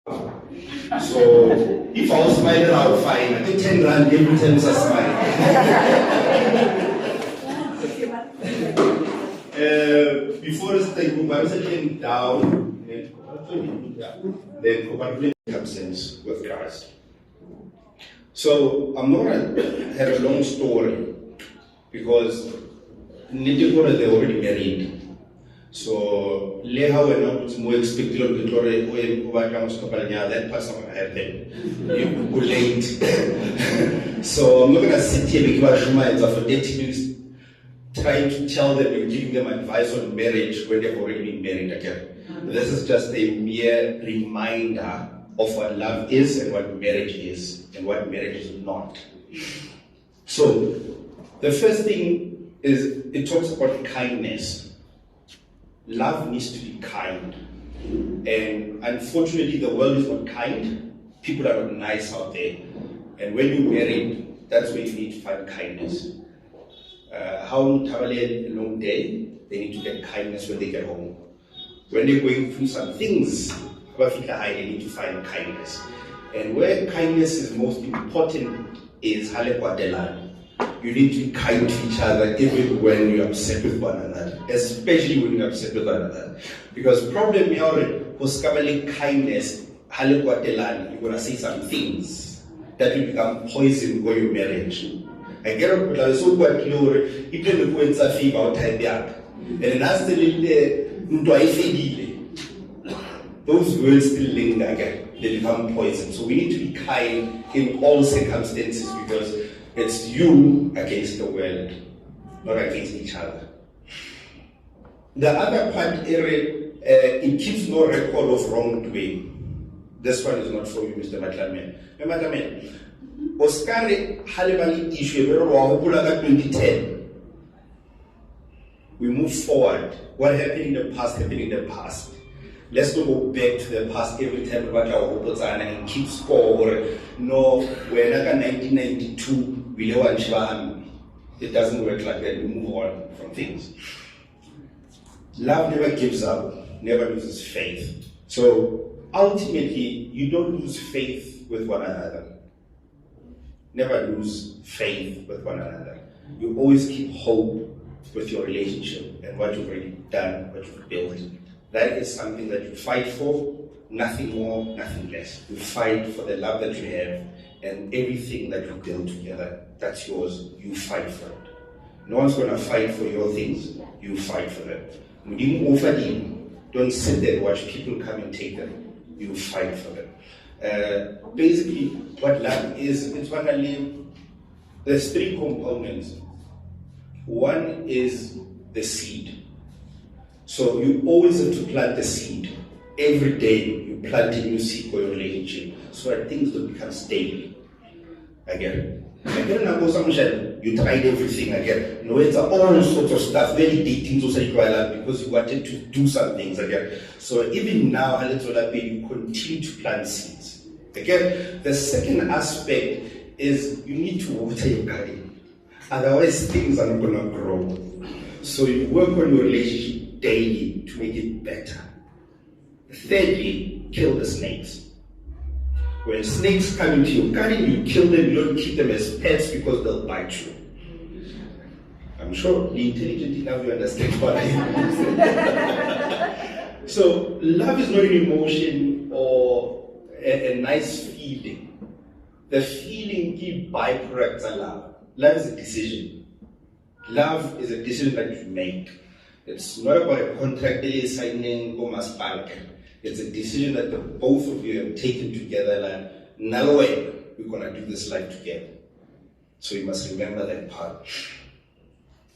So if I was smiling, I would fine. I think 10 rand every time I smile. Before the I was sitting down, then probably comes sense with Christ. So I'm not going to have a long story because they're already married. So leha wena it's more expected of the story that person will happen. You go late. So I'm not gonna sit here because for 30 minutes trying to tell them and giving them advice on marriage when they've already been married again. This is just a mere reminder of what love is and what marriage is and what marriage is not. So the first thing is it talks about kindness. Love needs to be kind. And unfortunately, the world is not kind. People are not nice out there. And when you're married, that's where you need to find kindness. How travel a long day, they need to get kindness when they get home. When they're going through some things, they need to find kindness. And where kindness is most important is you need to be kind to each other even when you're upset with one another, especially when you're upset with one another. Because problem here, kindness, you're going to say some things that will become poison for your marriage. I get up, but I was so quite clear, it didn't go into a fever type. And that's the little, those words still linger again, they become poison. So we need to be kind in all circumstances because it's you against the world, not against each other. The other part, it keeps no record of wrongdoing. This one is not for you, Mr. Matlamen. Matlamen, Oscar Halibali issue, 2010. We move forward. What happened in the past, happened in the past. Let's not go back to the past every time about our hopes and keep score. Or no, we're not in 1992. It doesn't work like that. We move on from things. Love never gives up, never loses faith. So ultimately, you don't lose faith with one another. Never lose faith with one another. You always keep hope with your relationship and what you've already done, what you've built. That is something that you fight for, nothing more, nothing less. You fight for the love that you have and everything that you build together, that's yours, you fight for it. No one's going to fight for your things, you fight for them. Don't sit there and watch people come and take them, you fight for them. Basically, what love is, it's one of there's three components. One is the seed. So you always have to plant the seed. Every day you plant a new seed for your relationship so that things don't become stable. Again, you tried everything again. No, it's all sorts of stuff, very dating because you wanted to do some things again. So even now, you continue to plant seeds. Again, the second aspect is you need to water your garden. Otherwise, things are not going to grow. So you work on your relationship daily to make it better. Thirdly, kill the snakes. When snakes come into your garden, you kill them, you don't keep them as pets because they'll bite you. I'm sure you're intelligent enough, you understand what I mean. So, love is not an emotion or a nice feeling. The feeling is byproducts of love. Love is a decision. Love is a decision that you make. It's not about a contract signing or maspark. It's a decision that the both of you have taken together, like, no way, we're going to do this life together. So you must remember that part.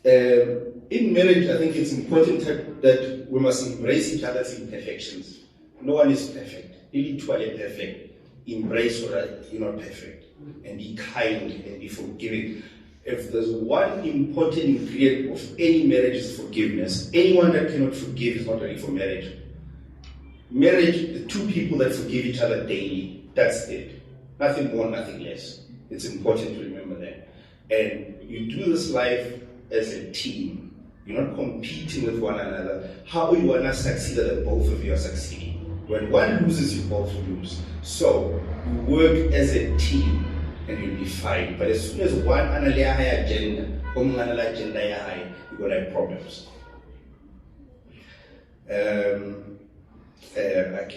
In marriage, I think it's important that we must embrace each other's imperfections. No one is perfect. Really, two are perfect. Embrace what you're not perfect. And be kind and be forgiving. If there's one important ingredient of any marriage is forgiveness. Anyone that cannot forgive is not ready for marriage. Marriage, the two people that forgive each other daily, that's it. Nothing more, nothing less. It's important to remember that. And you do this life as a team. You're not competing with one another. How you want to succeed that both of you are succeeding. When one loses, you both lose. So you work as a team and you'll be fine. But as soon as one analyze high agenda, agenda high, you're gonna have problems. I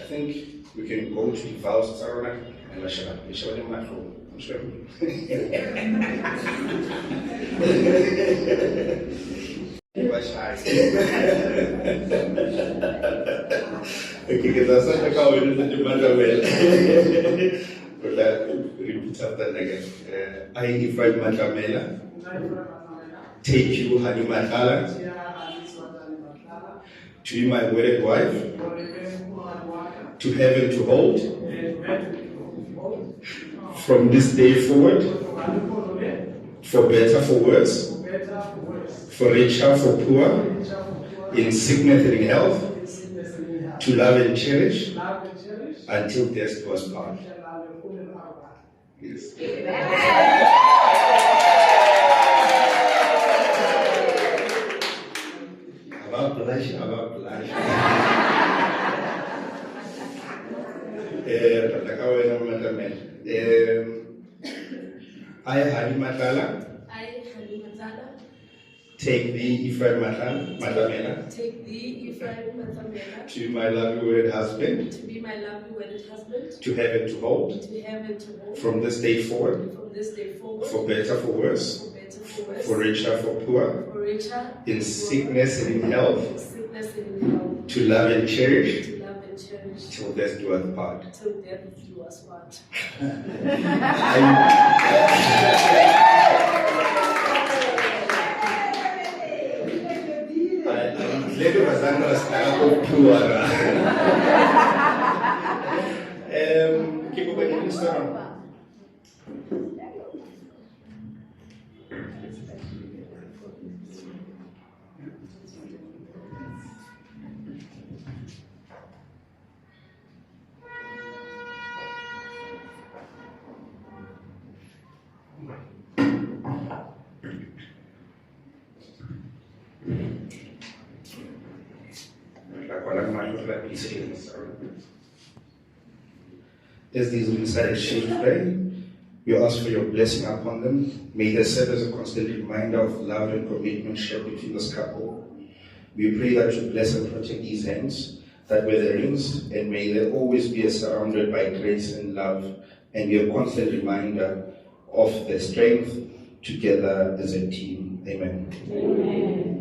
think we can go to the vows, Sarah, and I shall have my phone. I'm sure. Okay, because I said the cow in the Matrimonial. But that repeat after again. I, Ifrahim Matrimonial, take you, Hani Matala, to be my wedded wife, to have and to hold, from this day forward, for better, for worse, for richer, for poor, in sickness and in health, to love and cherish, until death do us part. Yes. About blush. I, Hani Matala, take thee, Ephraim Matamela, to be my lovely wedded husband, to have and to hold, from this day forward, for better, for worse, for richer, for poor, in sickness and in health, to love and cherish, till death do us part. As these rings are exchanged today, we ask for your blessing upon them. May they serve as a constant reminder of love and commitment shared between this couple. We pray that you bless and protect these hands that wear the rings, and may they always be surrounded by grace and love, and be a constant reminder of their strength together as a team. Amen. Amen.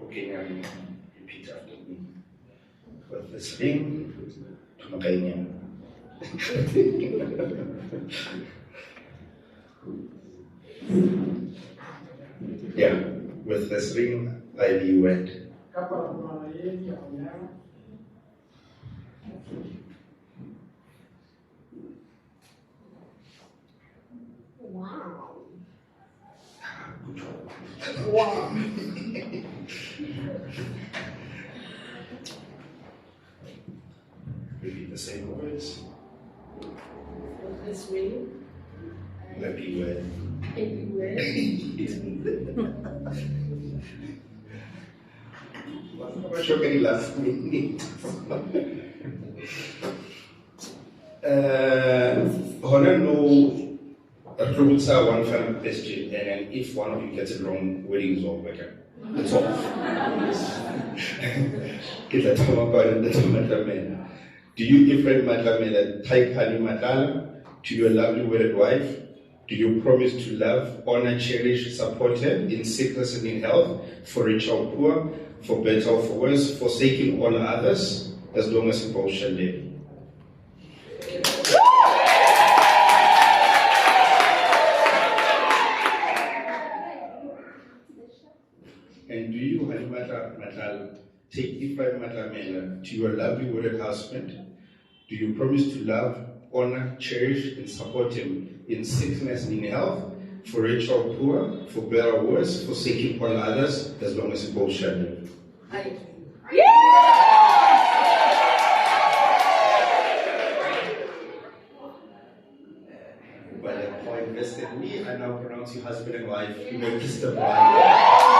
Okay, now repeat after me. With this ring, tumakay niya. Yeah, with this ring, I be wed. Wow. Good job. Wow. Repeat the same words. With this ring, I be wed. everywhere. I'm sure can you last minute. Honor no rules are one final question, and then if one of you gets it wrong, wedding is over. It's off. Get that Matlamela. Do you, Ephraim Matlamela, take Hani Matala to your lovely wedded wife? Do you promise to love, honor, cherish, support her in sickness and in health, for rich or poor, for better or for worse, forsaking all others, as long as you both shall live? And do you, Hani Matala, take Ephraim Matlamela to your lovely wedded husband? Do you promise to love, honor, cherish, and support him in sickness and in health, for rich or poor, for better or worse, forsaking all others, as long as you both shall live? And me, I now pronounce you husband and wife. You may kiss the bride.